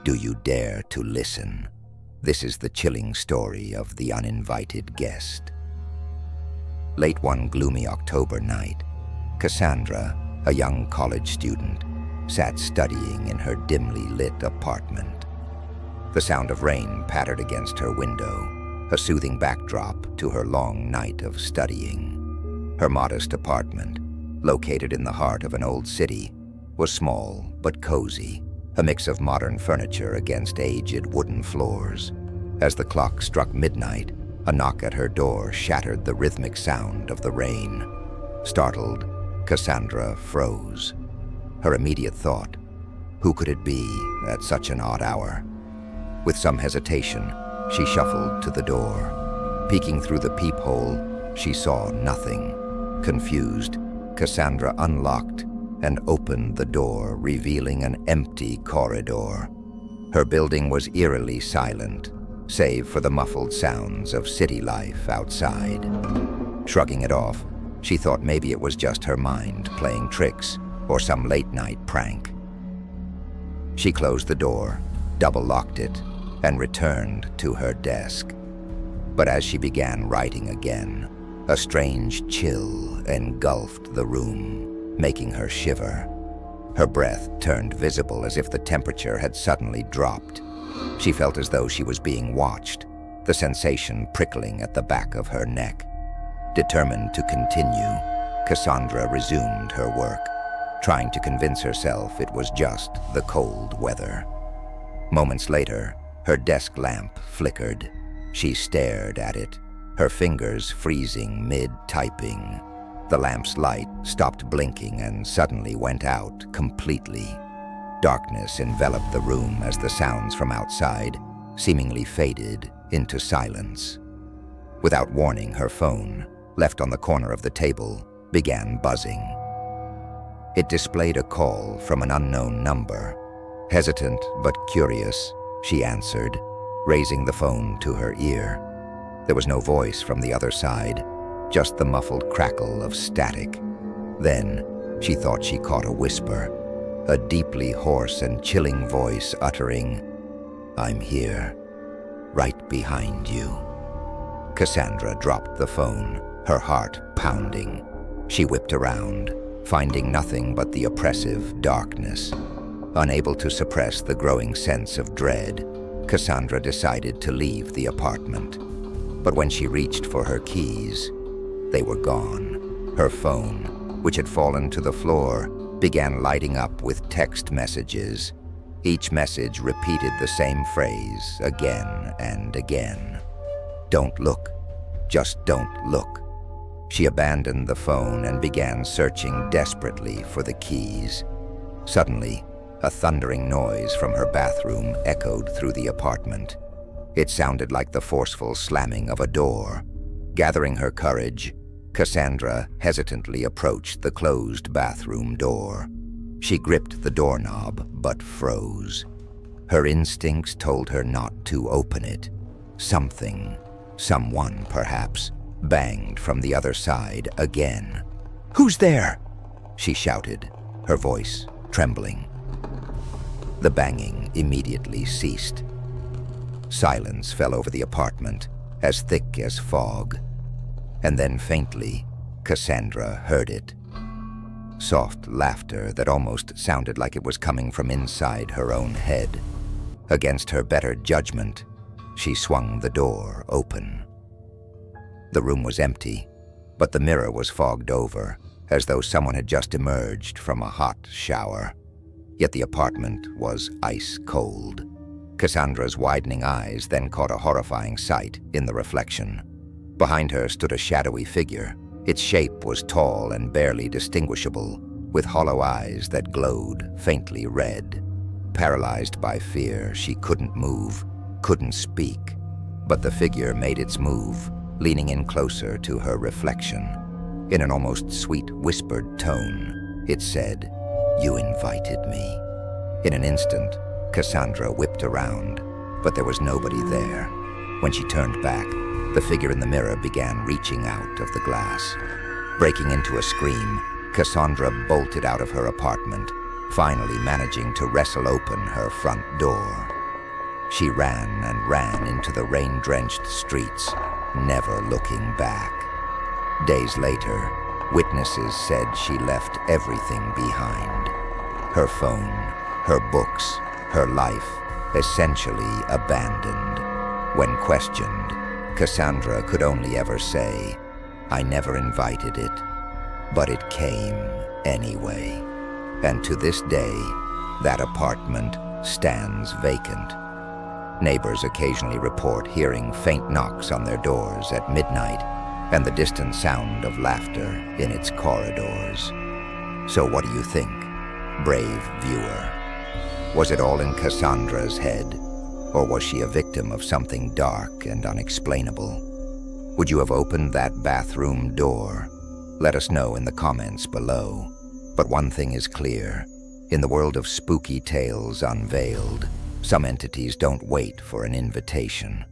Do you dare to listen? This is the chilling story of the uninvited guest. Late one gloomy October night, Cassandra, a young college student, sat studying in her dimly lit apartment. The sound of rain pattered against her window, a soothing backdrop to her long night of studying. Her modest apartment, located in the heart of an old city, was small but cozy, a mix of modern furniture against aged wooden floors. As the clock struck midnight, a knock at her door shattered the rhythmic sound of the rain. Startled, Cassandra froze. Her immediate thought, who could it be at such an odd hour? With some hesitation, she shuffled to the door. Peeking through the peephole, she saw nothing. Confused, Cassandra unlocked and opened the door, revealing an empty corridor. Her building was eerily silent, save for the muffled sounds of city life outside. Shrugging it off, she thought maybe it was just her mind playing tricks or some late-night prank. She closed the door, double-locked it, and returned to her desk. But as she began writing again, a strange chill engulfed the room, making her shiver. Her breath turned visible as if the temperature had suddenly dropped. She felt as though she was being watched, the sensation prickling at the back of her neck. Determined to continue, Cassandra resumed her work, trying to convince herself it was just the cold weather. Moments later, her desk lamp flickered. She stared at it, her fingers freezing mid-typing. The lamp's light stopped blinking and suddenly went out completely. Darkness enveloped the room as the sounds from outside seemingly faded into silence. Without warning, her phone, left on the corner of the table, began buzzing. It displayed a call from an unknown number. Hesitant but curious, she answered, raising the phone to her ear. There was no voice from the other side, just the muffled crackle of static. Then, she thought she caught a whisper, a deeply hoarse and chilling voice uttering, "I'm here, right behind you." Cassandra dropped the phone, her heart pounding. She whipped around, finding nothing but the oppressive darkness. Unable to suppress the growing sense of dread, Cassandra decided to leave the apartment. But when she reached for her keys, they were gone. Her phone, which had fallen to the floor, began lighting up with text messages. Each message repeated the same phrase again and again. "Don't look. Just don't look." She abandoned the phone and began searching desperately for the keys. Suddenly, a thundering noise from her bathroom echoed through the apartment. It sounded like the forceful slamming of a door. Gathering her courage, Cassandra hesitantly approached the closed bathroom door. She gripped the doorknob but froze. Her instincts told her not to open it. Something, someone perhaps, banged from the other side again. "Who's there?" she shouted, her voice trembling. The banging immediately ceased. Silence fell over the apartment, as thick as fog. And then faintly, Cassandra heard it. Soft laughter that almost sounded like it was coming from inside her own head. Against her better judgment, she swung the door open. The room was empty, but the mirror was fogged over, as though someone had just emerged from a hot shower. Yet the apartment was ice cold. Cassandra's widening eyes then caught a horrifying sight in the reflection. Behind her stood a shadowy figure. Its shape was tall and barely distinguishable, with hollow eyes that glowed faintly red. Paralyzed by fear, she couldn't move, couldn't speak. But the figure made its move, leaning in closer to her reflection. In an almost sweet, whispered tone, it said, "You invited me." In an instant, Cassandra whipped around, but there was nobody there. When she turned back, the figure in the mirror began reaching out of the glass. Breaking into a scream, Cassandra bolted out of her apartment, finally managing to wrestle open her front door. She ran and ran into the rain-drenched streets, never looking back. Days later, witnesses said she left everything behind. Her phone, her books, her life, essentially abandoned. When questioned, Cassandra could only ever say, "I never invited it, but it came anyway." And to this day, that apartment stands vacant. Neighbors occasionally report hearing faint knocks on their doors at midnight and the distant sound of laughter in its corridors. So what do you think, brave viewer? Was it all in Cassandra's head, or was she a victim of something dark and unexplainable? Would you have opened that bathroom door? Let us know in the comments below. But one thing is clear. In the world of spooky tales unveiled, some entities don't wait for an invitation.